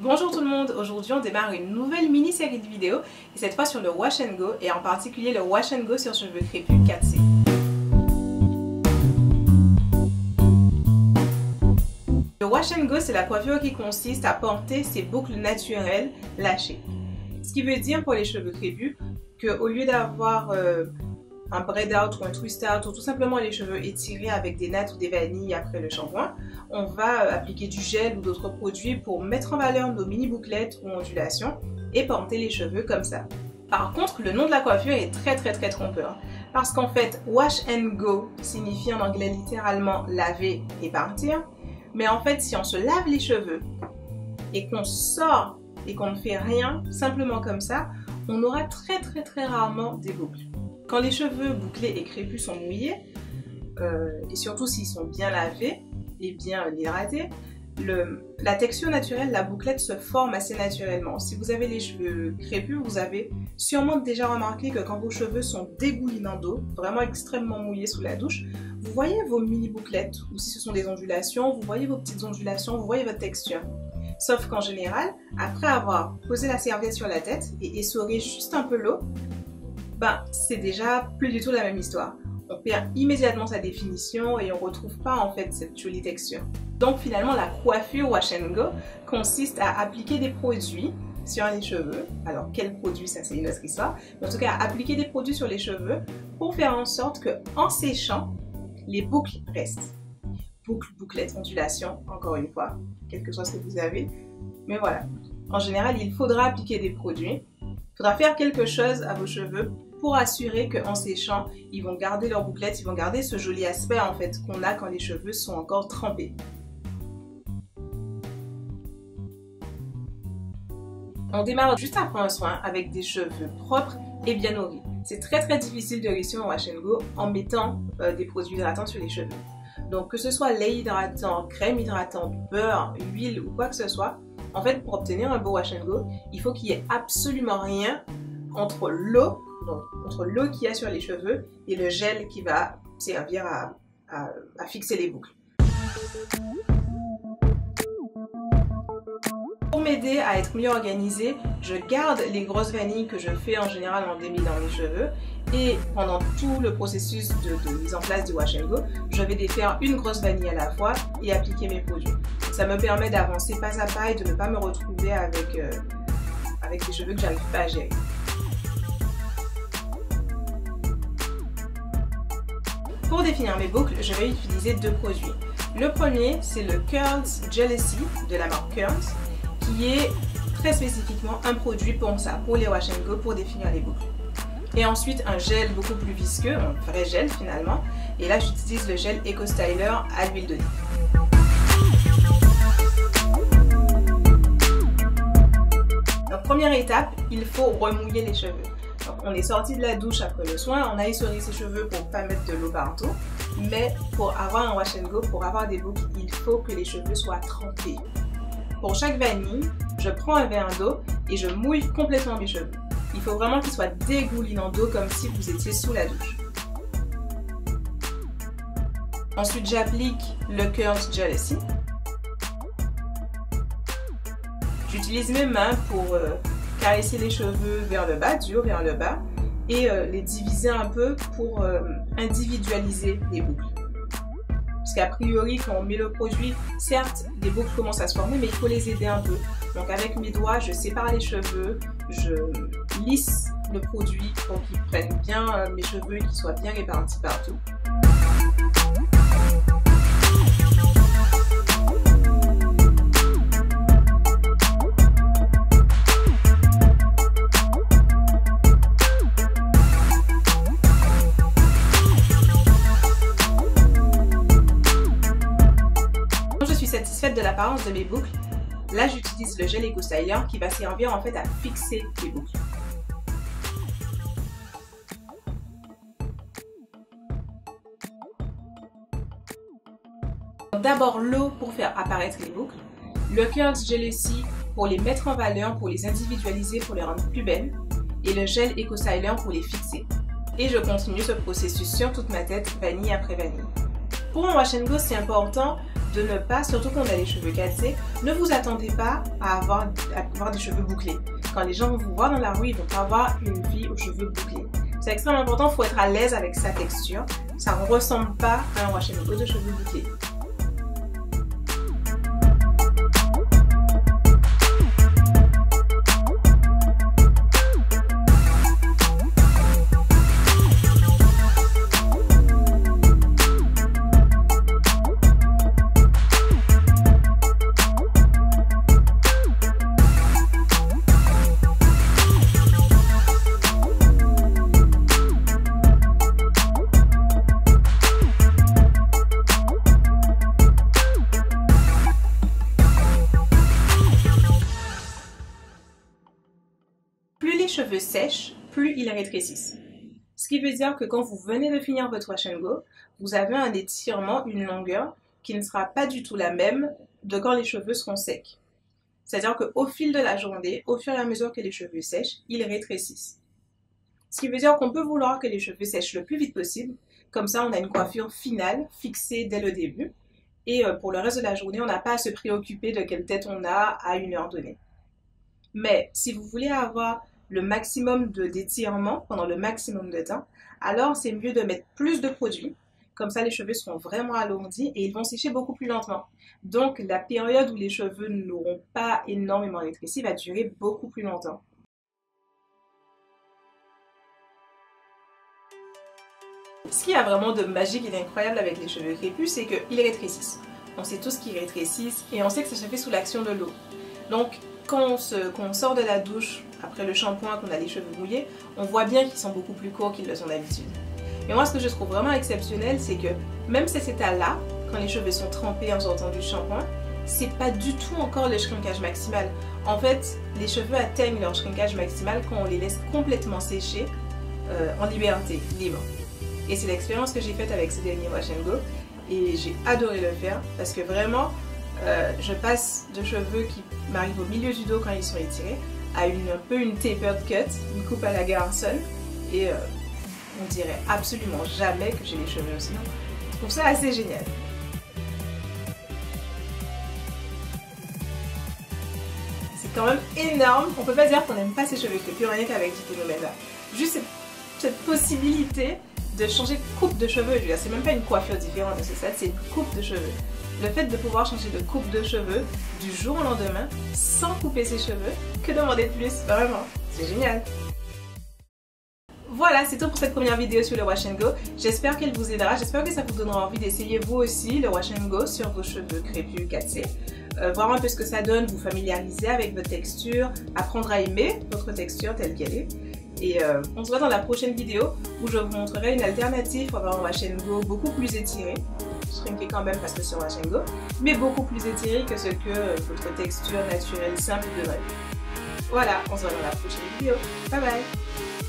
Bonjour tout le monde, aujourd'hui on démarre une nouvelle mini-série de vidéos et cette fois sur le Wash & Go et en particulier le Wash & Go sur cheveux crépus 4C. Le Wash & Go, c'est la coiffure qui consiste à porter ses boucles naturelles lâchées. Ce qui veut dire pour les cheveux crépus qu'au lieu d'avoir un braid out ou un twist out ou tout simplement les cheveux étirés avec des nattes ou des vanilles après le shampoing, on va appliquer du gel ou d'autres produits pour mettre en valeur nos mini bouclettes ou ondulations et porter les cheveux comme ça. Par contre, le nom de la coiffure est très trompeur parce qu'en fait Wash & Go signifie en anglais littéralement laver et partir, mais en fait si on se lave les cheveux et qu'on sort et qu'on ne fait rien simplement comme ça, on aura très rarement des boucles. Quand les cheveux bouclés et crépus sont mouillés, et surtout s'ils sont bien lavés et bien hydratés, la texture naturelle, la bouclette se forme assez naturellement. Si vous avez les cheveux crépus, vous avez sûrement déjà remarqué que quand vos cheveux sont dégoulinants d'eau, vraiment extrêmement mouillés sous la douche, vous voyez vos mini bouclettes, ou si ce sont des ondulations, vous voyez vos petites ondulations, vous voyez votre texture. Sauf qu'en général, après avoir posé la serviette sur la tête et essoré juste un peu l'eau, c'est déjà plus du tout la même histoire. On perd immédiatement sa définition et on ne retrouve pas en fait cette jolie texture. Donc finalement la coiffure Wash & Go consiste à appliquer des produits sur les cheveux. Alors quels produits, ça c'est une autre histoire. Mais en tout cas à appliquer des produits sur les cheveux pour faire en sorte que en séchant, les boucles restent. Boucles, bouclettes, ondulations, encore une fois, quel que soit ce que vous avez. Mais voilà, en général il faudra appliquer des produits. Il faudra faire quelque chose à vos cheveux pour assurer qu'en séchant, ils vont garder leurs bouclettes, ils vont garder ce joli aspect en fait qu'on a quand les cheveux sont encore trempés. On démarre juste après un soin avec des cheveux propres et bien nourris. C'est très difficile de réussir en Wash & Go en mettant des produits hydratants sur les cheveux. Donc que ce soit lait hydratant, crème hydratante, beurre, huile ou quoi que ce soit, en fait pour obtenir un beau Wash & Go, il faut qu'il n'y ait absolument rien entre l'eau qu'il y a sur les cheveux et le gel qui va servir à fixer les boucles. Pour m'aider à être mieux organisée, je garde les grosses vanilles que je fais en général en démêlant dans les cheveux et pendant tout le processus de mise en place du Wash & Go, je vais défaire une grosse vanille à la fois et appliquer mes produits. Ça me permet d'avancer pas à pas et de ne pas me retrouver avec des cheveux que j'arrive pas à gérer. Pour définir mes boucles, je vais utiliser deux produits. Le premier, c'est le Curls Jealousy de la marque Curls, qui est très spécifiquement un produit pour ça, pour les Wash & Go, pour définir les boucles. Et ensuite, un gel beaucoup plus visqueux, un vrai gel finalement. Et là, j'utilise le gel Eco Styler à l'huile d'olive. Donc, première étape, il faut remouiller les cheveux. Donc, on est sorti de la douche après le soin, on a essoré ses cheveux pour ne pas mettre de l'eau partout. Mais pour avoir un Wash & Go, pour avoir des boucles, il faut que les cheveux soient trempés. Pour chaque vanille, je prends un verre d'eau et je mouille complètement mes cheveux. Il faut vraiment qu'ils soient dégoulinants d'eau comme si vous étiez sous la douche. Ensuite, j'applique le Curls Jealousy. J'utilise mes mains pour caresser les cheveux vers le bas, du haut vers le bas, et les diviser un peu pour individualiser les boucles. Parce qu'a priori, quand on met le produit, certes, les boucles commencent à se former, mais il faut les aider un peu. Donc avec mes doigts, je sépare les cheveux, je lisse le produit pour qu'il prenne bien mes cheveux et qu'ils soient bien répartis partout. Satisfaite de l'apparence de mes boucles, là j'utilise le gel Eco Styler qui va servir en fait à fixer les boucles. D'abord l'eau pour faire apparaître les boucles, le Curls Jealousy pour les mettre en valeur, pour les individualiser, pour les rendre plus belles, et le gel Eco Styler pour les fixer. Et je continue ce processus sur toute ma tête, vanille après vanille. Pour un Wash & Go, c'est important de ne pas, surtout quand on a les cheveux cassés, ne vous attendez pas à avoir des cheveux bouclés. Quand les gens vont vous voir dans la rue, ils vont pas avoir une fille aux cheveux bouclés. C'est extrêmement important, il faut être à l'aise avec sa texture. Ça ne ressemble pas à un wash and go de cheveux bouclés. Plus les cheveux sèchent, plus ils rétrécissent. Ce qui veut dire que quand vous venez de finir votre wash and go, vous avez un étirement, une longueur qui ne sera pas du tout la même de quand les cheveux seront secs. C'est-à-dire qu'au fil de la journée, au fur et à mesure que les cheveux sèchent, ils rétrécissent. Ce qui veut dire qu'on peut vouloir que les cheveux sèchent le plus vite possible, comme ça on a une coiffure finale, fixée dès le début, et pour le reste de la journée, on n'a pas à se préoccuper de quelle tête on a à une heure donnée. Mais si vous voulez avoir le maximum d'étirement pendant le maximum de temps, alors c'est mieux de mettre plus de produits. Comme ça, les cheveux seront vraiment alourdis et ils vont sécher beaucoup plus lentement. Donc, la période où les cheveux n'auront pas énormément rétréci va durer beaucoup plus longtemps. Ce qu'il y a vraiment de magique et d'incroyable avec les cheveux crépus, c'est qu'ils rétrécissent. On sait tous qu'ils rétrécissent et on sait que ça se fait sous l'action de l'eau. Donc, quand on sort de la douche, après le shampoing, qu'on a les cheveux mouillés, on voit bien qu'ils sont beaucoup plus courts qu'ils le sont d'habitude. Et moi, ce que je trouve vraiment exceptionnel, c'est que même cet état-là, quand les cheveux sont trempés en sortant du shampoing, c'est pas du tout encore le shrinkage maximal. En fait, les cheveux atteignent leur shrinkage maximal quand on les laisse complètement sécher en liberté, libre. Et c'est l'expérience que j'ai faite avec ce dernier wash and go et j'ai adoré le faire parce que vraiment, je passe de cheveux qui m'arrivent au milieu du dos quand ils sont étirés à un peu une tapered cut, une coupe à la Garçonne, et on dirait absolument jamais que j'ai les cheveux aussi longs. Je trouve ça assez génial. C'est quand même énorme, on peut pas dire qu'on n'aime pas ses cheveux crépus rien qu'avec ce phénomène-là. Juste cette possibilité de changer de coupe de cheveux, je veux dire, c'est même pas une coiffure différente de ce stade, c'est une coupe de cheveux. Le fait de pouvoir changer de coupe de cheveux du jour au lendemain sans couper ses cheveux, que demander de plus, vraiment, c'est génial. Voilà, c'est tout pour cette première vidéo sur le wash and go. J'espère qu'elle vous aidera, j'espère que ça vous donnera envie d'essayer vous aussi le wash and go sur vos cheveux crépus cassés. Voir un peu ce que ça donne, vous familiariser avec votre texture, apprendre à aimer votre texture telle qu'elle est. Et on se voit dans la prochaine vidéo où je vous montrerai une alternative pour avoir un wash and go beaucoup plus étiré. Shrinké quand même parce que c'est un wash and go, mais beaucoup plus étiré que ce que votre texture naturelle simple devrait. Voilà, on se voit dans la prochaine vidéo. Bye bye!